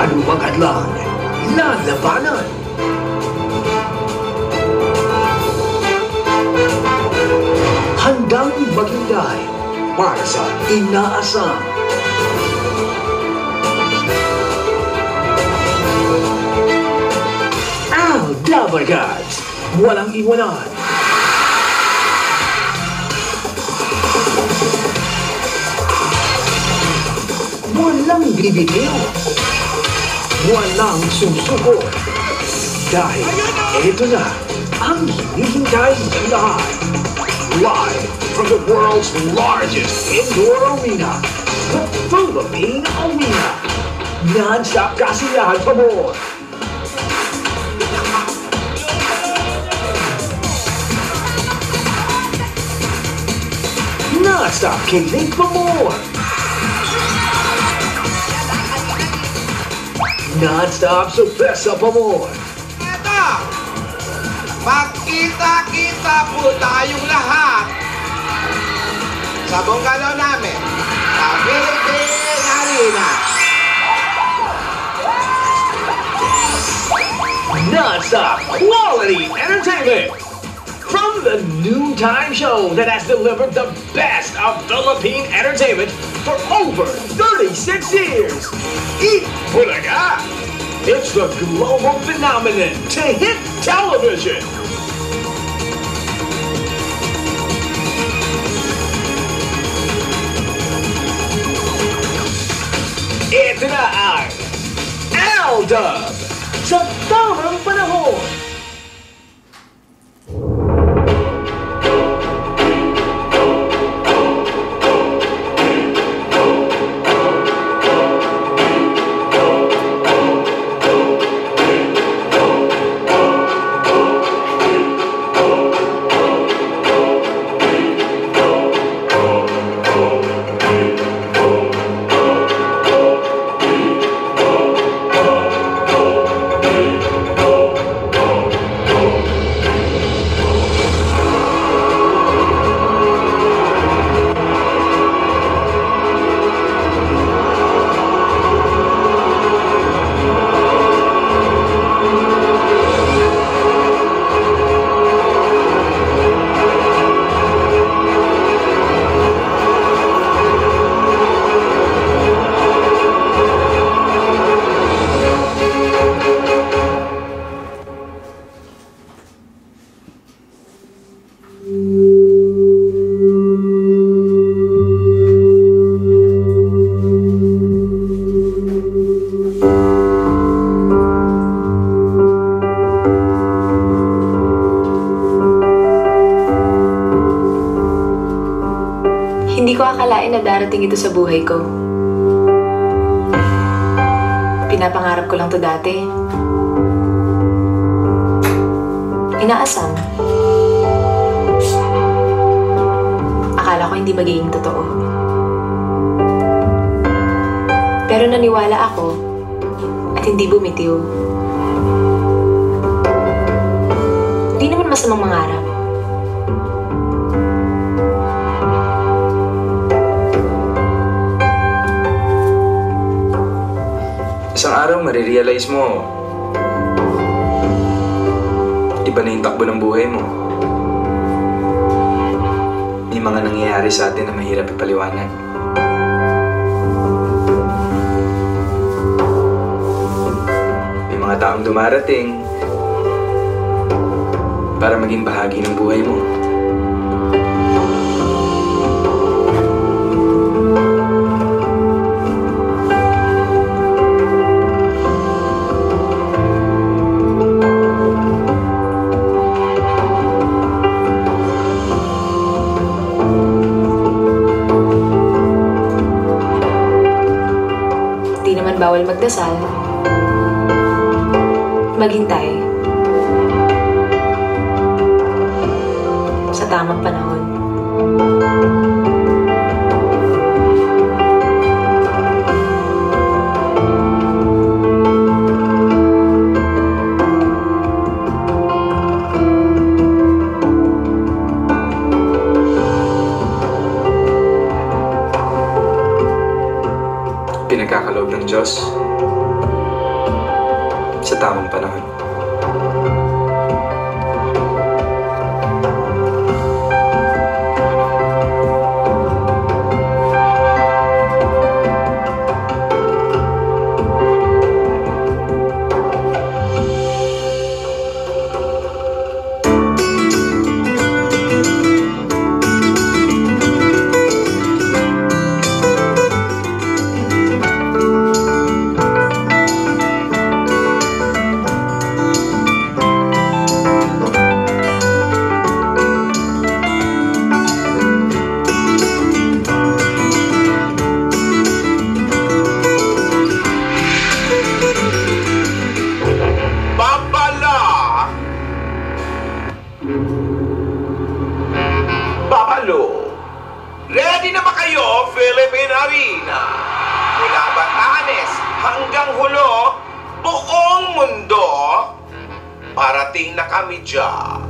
Anumang hadlang, lalabanan. Handang maghintay para sa inaasam. Aldabarkads, walang iwanan. Walang bibitiw. Walang susuko. Dahil ito na ang hinihintay ng lahat. Live from the world's largest indoor arena, the Philippine Arena. Non-stop kasiyahan pa more. Non-stop kilig pa more. Non-stop sorpresa pa more. Eto! Magkita-kita po tayong lahat sa bungalow namin sa Philippine Arena. Non-stop quality entertainment from the noontime show that has delivered the best of Philippine entertainment for over 36 years. Eat Bulaga! It's the global phenomenon to hit television. Ito na ang Aldab sa tamang panahon. Hindi ko akalain na darating ito sa buhay ko. Pinapangarap ko lang to dati. Inaasam. Akala ko hindi magiging totoo. Pero naniwala ako at hindi bumitiw. Di naman masamang mangarap. Isang araw, marirealize mo, iba na yung takbo ng buhay mo. May mga nangyayari sa atin na mahirap ipaliwanag. May mga taong dumarating para maging bahagi ng buhay mo. Bawal magdasal, maghintay sa tamang panahon. Pinagkakaloob ng Diyos tamang panahon. Ready na ba kayo, Philippine Arena? Mula Batanes hanggang Hulo, buong mundo, parating na kami dyan.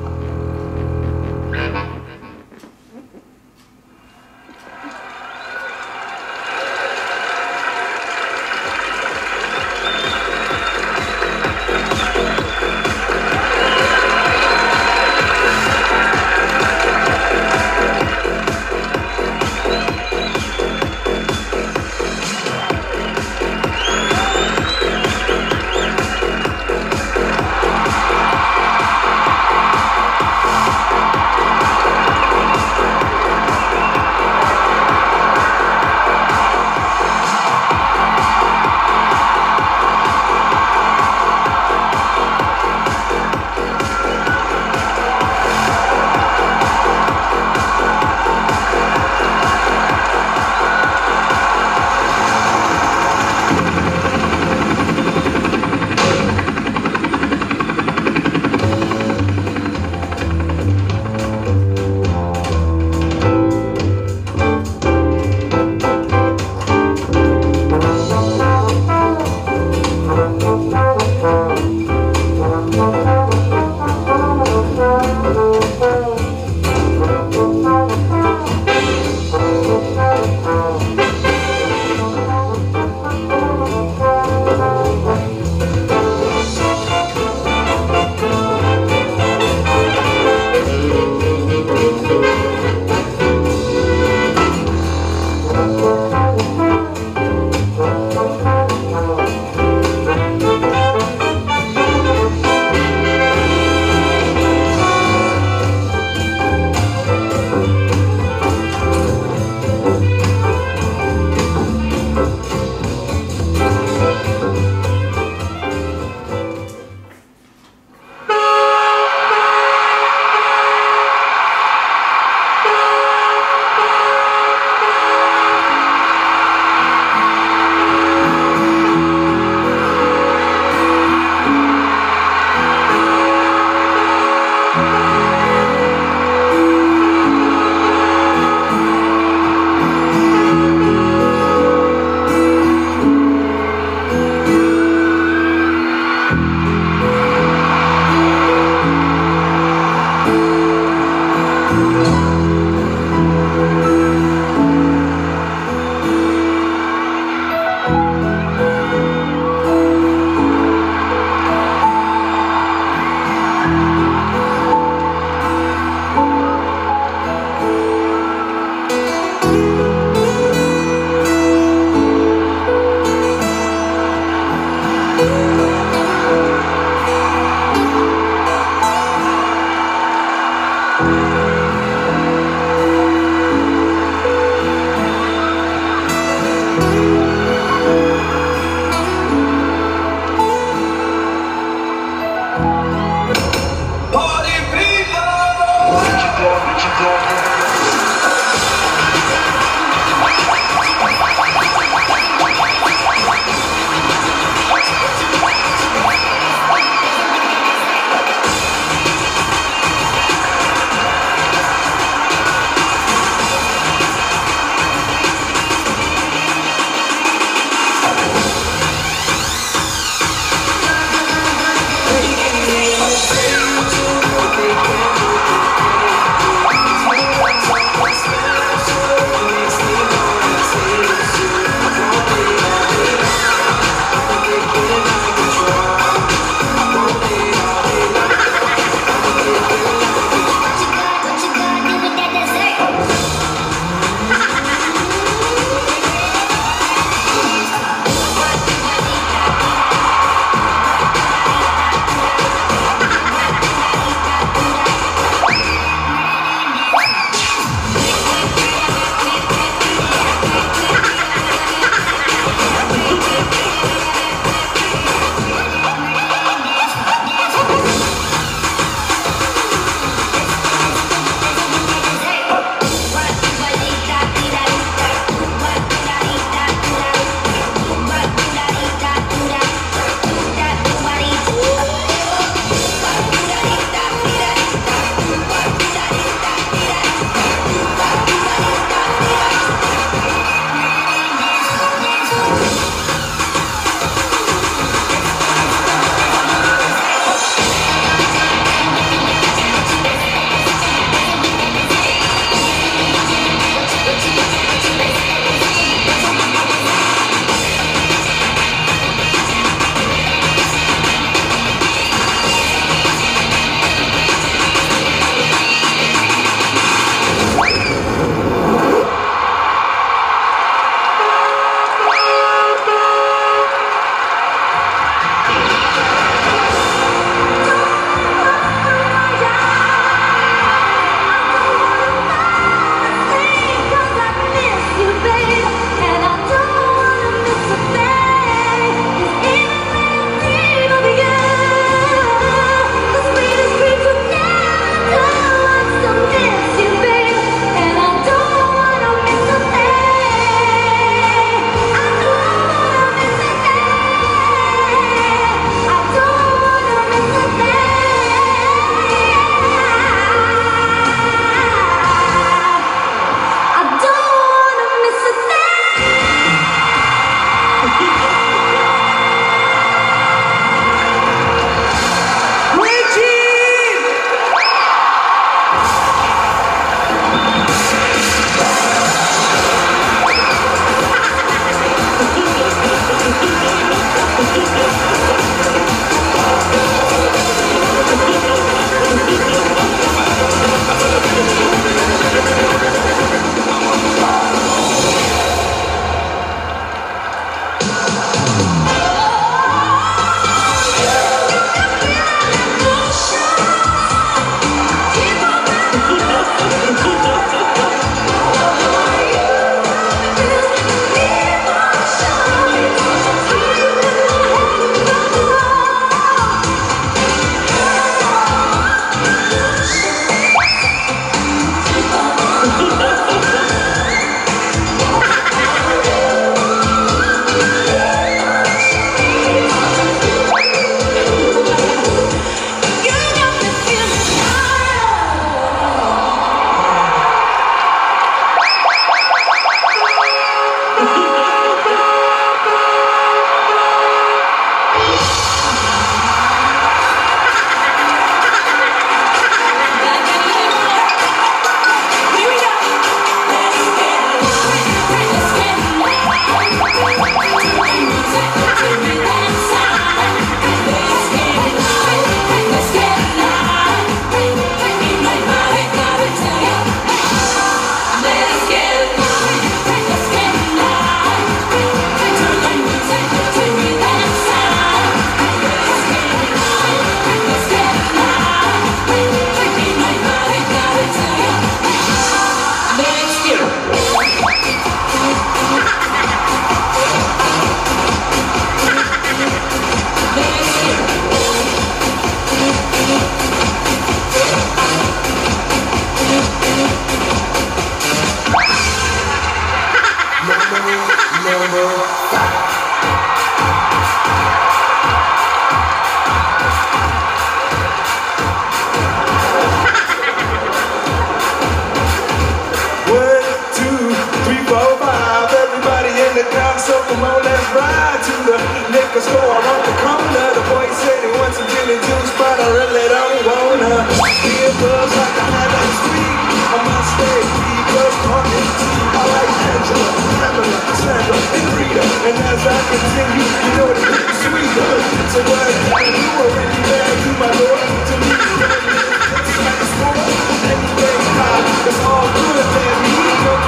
Come on, let's ride to the liquor store on the corner. The boy said he wants some gin and juice, but I really don't wanna be a buzz like I had on the street. I must stay because talking to I like Angela, Pamela, Sandra, and Rita. And as I continue, you know it's getting sweeter. So what can you already there? You my lord, to me, it's like a sport. Anything high, it's all good, man. You know,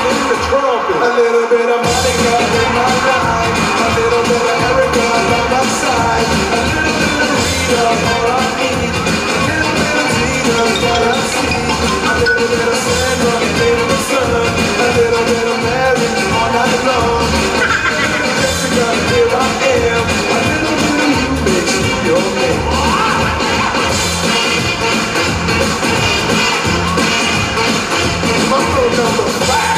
in the trumpet. A little bit of Monica in my life, a little bit of Erica by my side, a little bit of Rita, all I need, a little bit of Tina's what I see, a little bit of Sandra, baby the sun, a little bit of Mary all night long, a little bit of Jessica, here I am, a little bit of you makes me your man. Mambo number 5.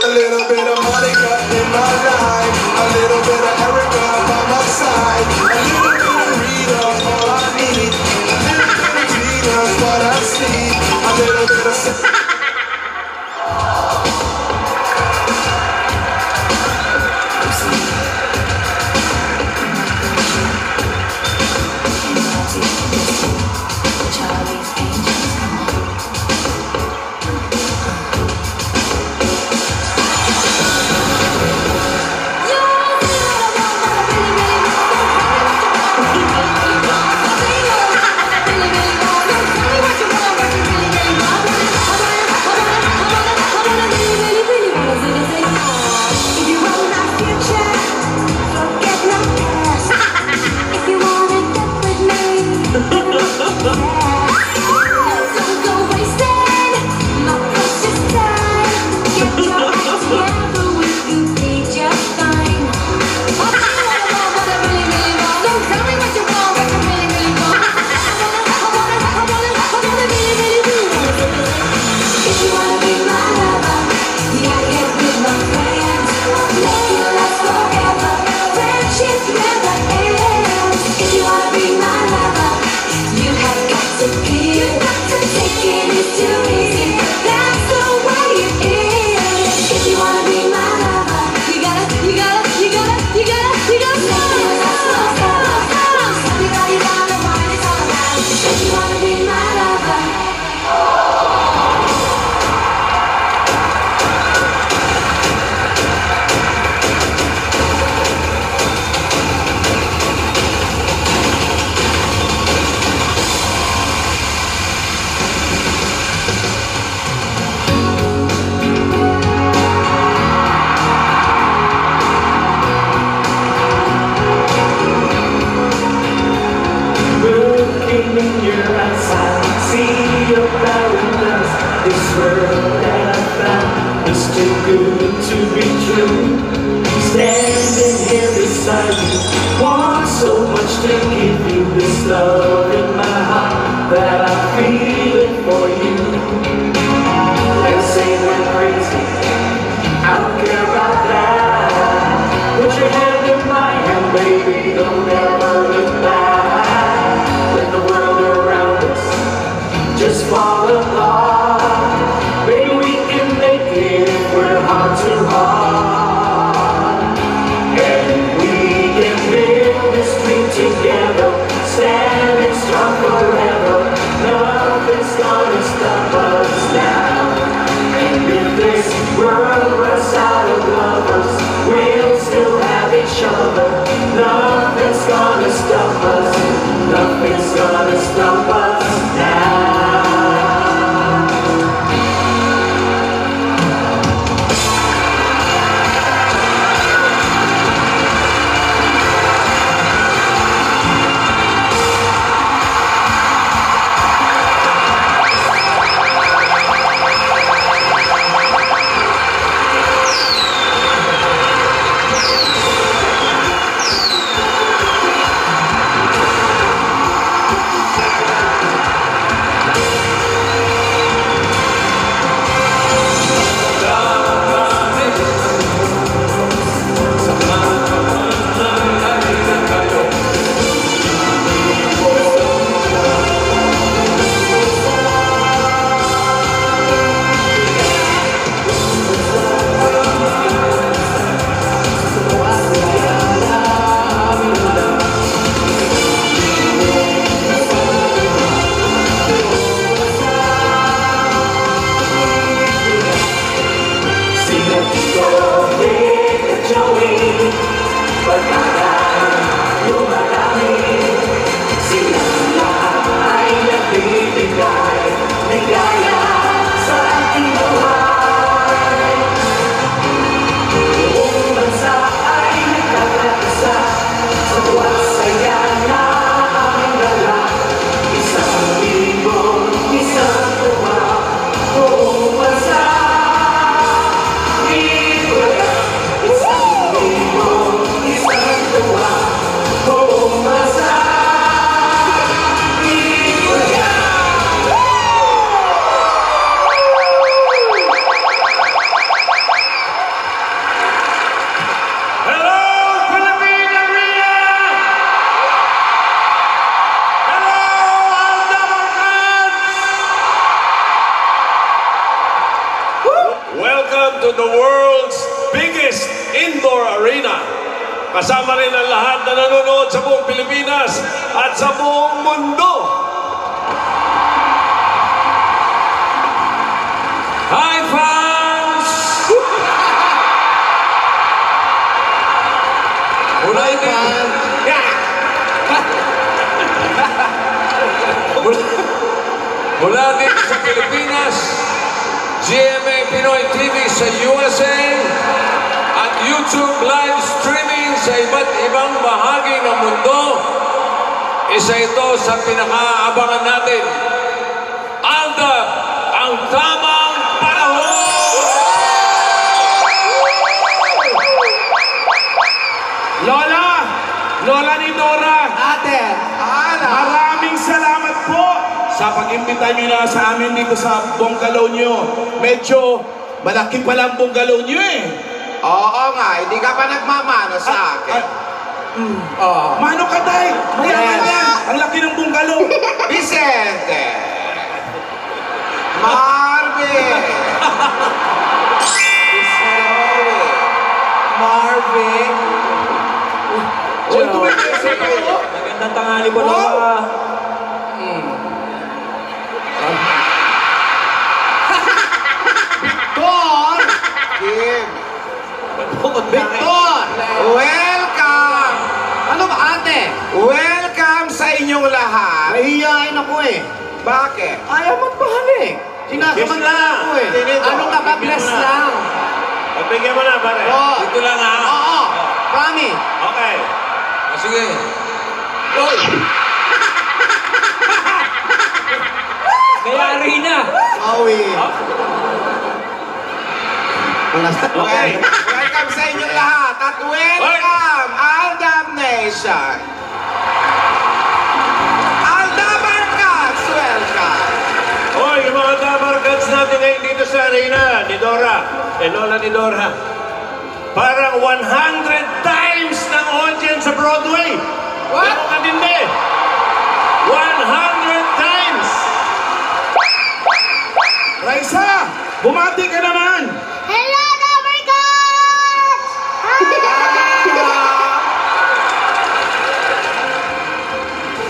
A little bit of Monica in my life, a little bit of Erica by my side, a little bit of Rita, all I need, a little bit of Tina's what I see, a little bit of to the world's biggest indoor arena. Kasama rin ang lahat na nanonood sa buong Pilipinas at sa buong mundo. Hi, fans! Mula dito sa Pilipinas, GMA Pinoy TV sa USA at YouTube live streaming sa iba't ibang bahagi ng mundo. Isa ito sa pinakaabangan natin. Alda, ang tamang panahon! Lola ni Dora, Ate, maraming salamat po sa pag-imbita nyo na sa amin dito sa bungalow nyo. Medyo malaki pala ang bungalow nyo eh. Oo nga, hindi ka pa nagmamano sa akin. Mano ka, Day? Mayaman yan. Ang laki ng bungalow. Vicente! Marvin! Marvin. Uy, tumipisi kayo. Magandang tanghali po, Lola. Victor! Kim! Victor! Welcome! Ano ba, ate? Welcome sa inyong lahat. Nahihiyain ako eh. Bakit? Ayaw magpahalik. Sinasaman lang ako eh. Tinito. Ano ka ba? Bless lang. Pagbigyan mo na, pare. Oo. Dito lang, ha? Oo. Promise. Okay. Sige. Oy! Mayari na. Awi. Okay. Welcome sa inyong lahat at welcome Aldab Nation. Aldaban Cats, welcome. Hoy, yung mga Dabarkats natin ngayon dito sa arena ni Dora. Lola ni Dora. Parang 100 times ng audience sa Broadway. What? Ano ka din de? 100 times! Raisa, bumati ka naman. Hello, Dabarkats!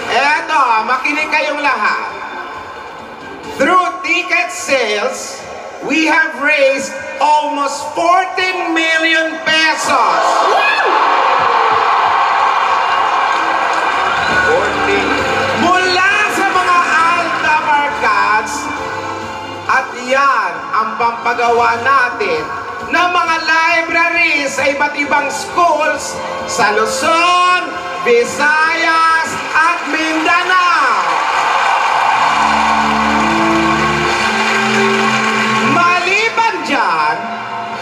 Eto, makinig kayong lahat. Through ticket sales, we have raised almost 14 million pesos. 14. Mula sa mga Alta Barkads, at yan ang pampagawa natin ng mga libraries sa iba't ibang schools sa Luzon, Visayas, at Mindanao. Maliban dyan,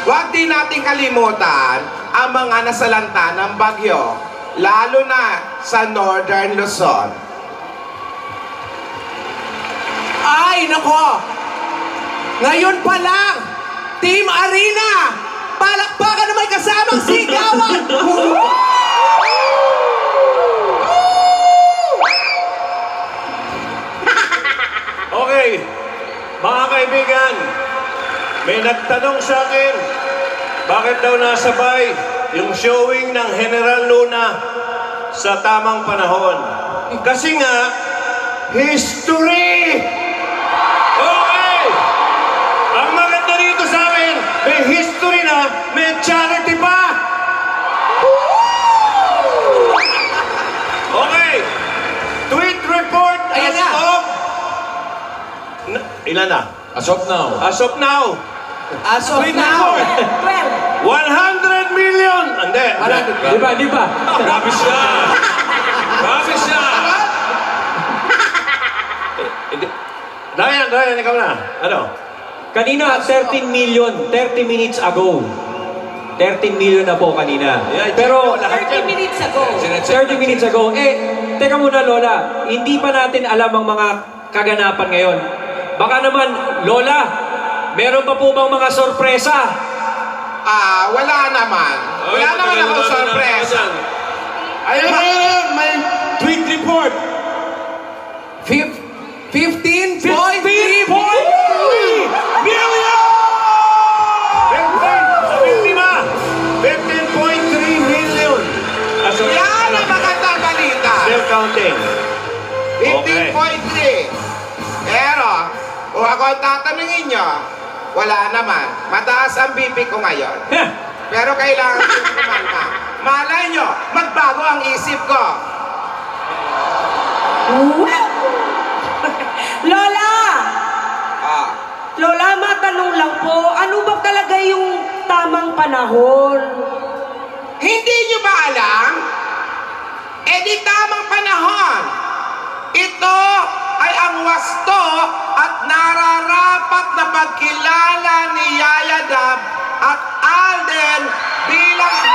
huwag din natin kalimutan ang mga nasalanta ng bagyo, lalo na sa Northern Luzon. Ay, nako! Ngayon pa lang, Team Arena! Palakpakan na may kasamang sigawan! Okay, mga kaibigan, may nagtanong sa akin, bakit daw nasabay yung showing ng General Luna sa tamang panahon? Kasi nga, history! Okay! Ang maganda dito sa amin, may history na, may charity pa! Okay! Tweet report Ayan as na. of... Ilan na? As of now. As of now. As of Tweet now, report. 100 million! Hindi. Di ba? Grabe siya. Grabe siya. Ryan, ikaw na. Ano? Kanina, 13 million, 30 minutes ago. 13 million na po kanina. Pero, 30 minutes ago. 30 minutes ago, teka muna Lola, hindi pa natin alam ang mga kaganapan ngayon. Baka naman, Lola, meron pa po bang mga sorpresa? Wala naman. Wala naman akong sorpresa. Ayun, may tweet report. 15.3 million! 13.3. Pero, kung ako ang tatanungin nyo, wala naman. Mataas ang BP ko ngayon. Pero kailangan ko kumalma. Malay nyo, magbago ang isip ko. Lola! Ah, Lola, matanong lang po, ano ba talaga yung tamang panahon? hindi nyo ba alam? Eh di tamang panahon. Ito ay ang wasto at nararapat na pagkilala ni Yaya Dab at Alden bilang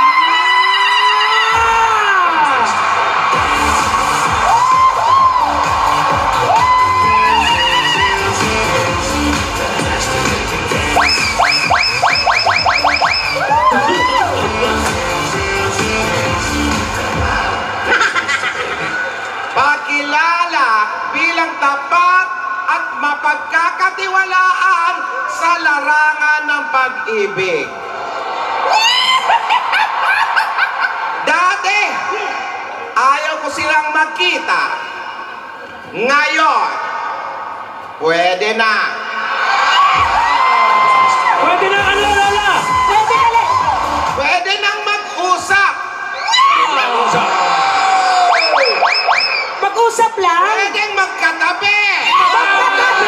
pagkilala bilang tapat at mapagkakatiwalaan sa larangan ng pag-ibig. Dati, ayaw ko silang magkita. Ngayon, pwede na. Pwede na ano, Lola? Pwede ulit! Pwede nang mag-usap. Mag-usap lang? Pwedeng magkatabi. Magkatabi!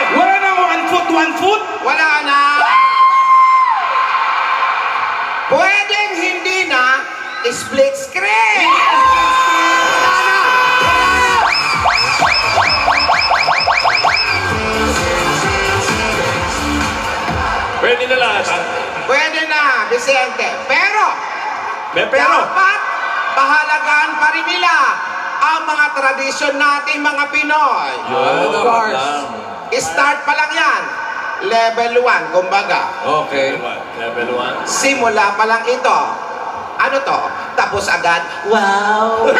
Wala na 1 foot. Wala na. Pwedeng hindi na split screen. Wala na. Pwede na lahat, ha? Pwede na, Vicente. Pero, Pero, dapat pahalagaan pa rin nila ang mga tradisyon nating mga Pinoy. Of course. Start pa lang yan. Level 1, kumbaga. Okay. level 1. Simula pa lang ito. Ano to? Tapos agad? Wow!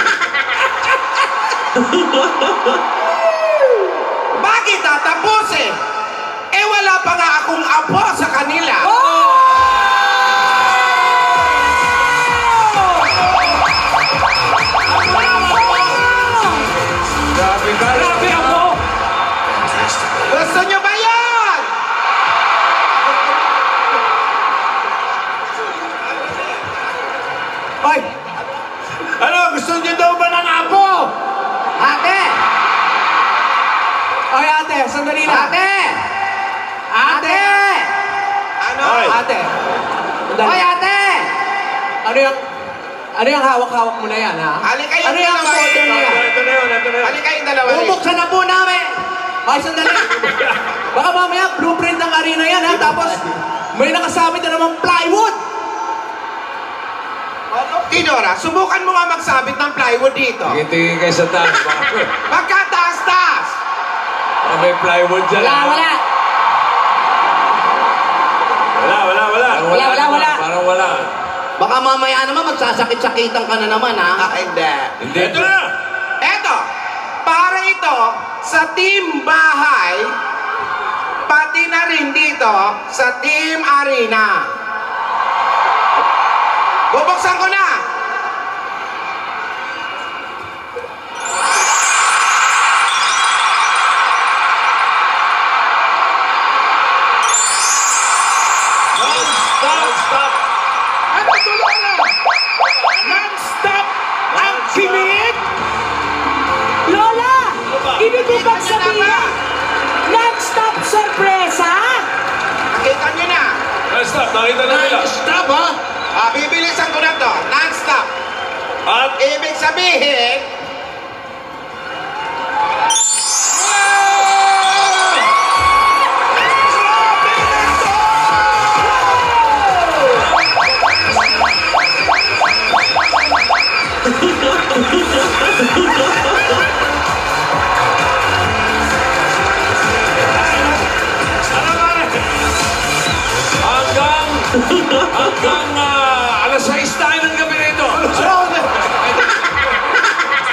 Bakit tatapusin? Eh wala pa nga akong apo sa kanila. Grabe ako! Gusto nyo ba yan? Ay! Ano, gusto niyo daw ba ng apo? Ate! Ay, ate, sandali lang. Ate! Ate! Ano? Ay. Ate! Sandali. Hoy, ate! Ano yung hawak-hawak mo na yan, ha? Halika yung Ano yung dalawa photo rito. niya? Ito na yun, ito na yun. Halika yung dalawa rito. Bubuksan na po namin! Ay, sandali. Baka mamaya, blueprint ng arena yan, ha? Tapos, may nakasabit na naman plywood! Tidora, subukan mo nga magsabit ng plywood dito. Tingin kayo sa taas. Magkataas-taas! May plywood dyan. Wala! Wala. Parang wala. Baka mamaya naman, magsasakit-sakitan ka na naman, ha? Hindi. Hindi. Ito na! Eto, para ito sa team bahay, pati na rin dito sa team arena. Bubuksan ko na! Non-stop! Ano tuloy na? Non-stop ang kinig. Lola! Ibig ko bang Nakita nyo na sabihin? ba? Non-stop sorpresa? Nakita nyo na. Non-stop, nakita na nila. Non-stop, ha? Bibilisan ko na to. Non-stop. At Ibig sabihin, hanggang alas 6 tayo ng gabi rito.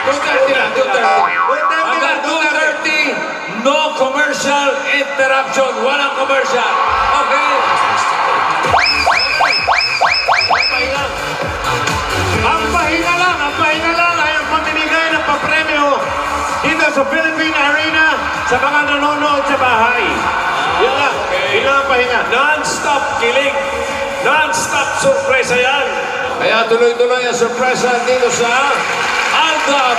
2:30 na, 2:30. Hanggang 2:30, no commercial interruption. Walang commercial. Okay? ang pahinga lang ay ang pamimigay ng papremyo sa mga nanonood sa bahay. Yun lang. Yun lang ang pahinga. Non-stop kilig. Non-stop surpresa yan. Kaya tuloy-tuloy ang surpresa dito sa Aldab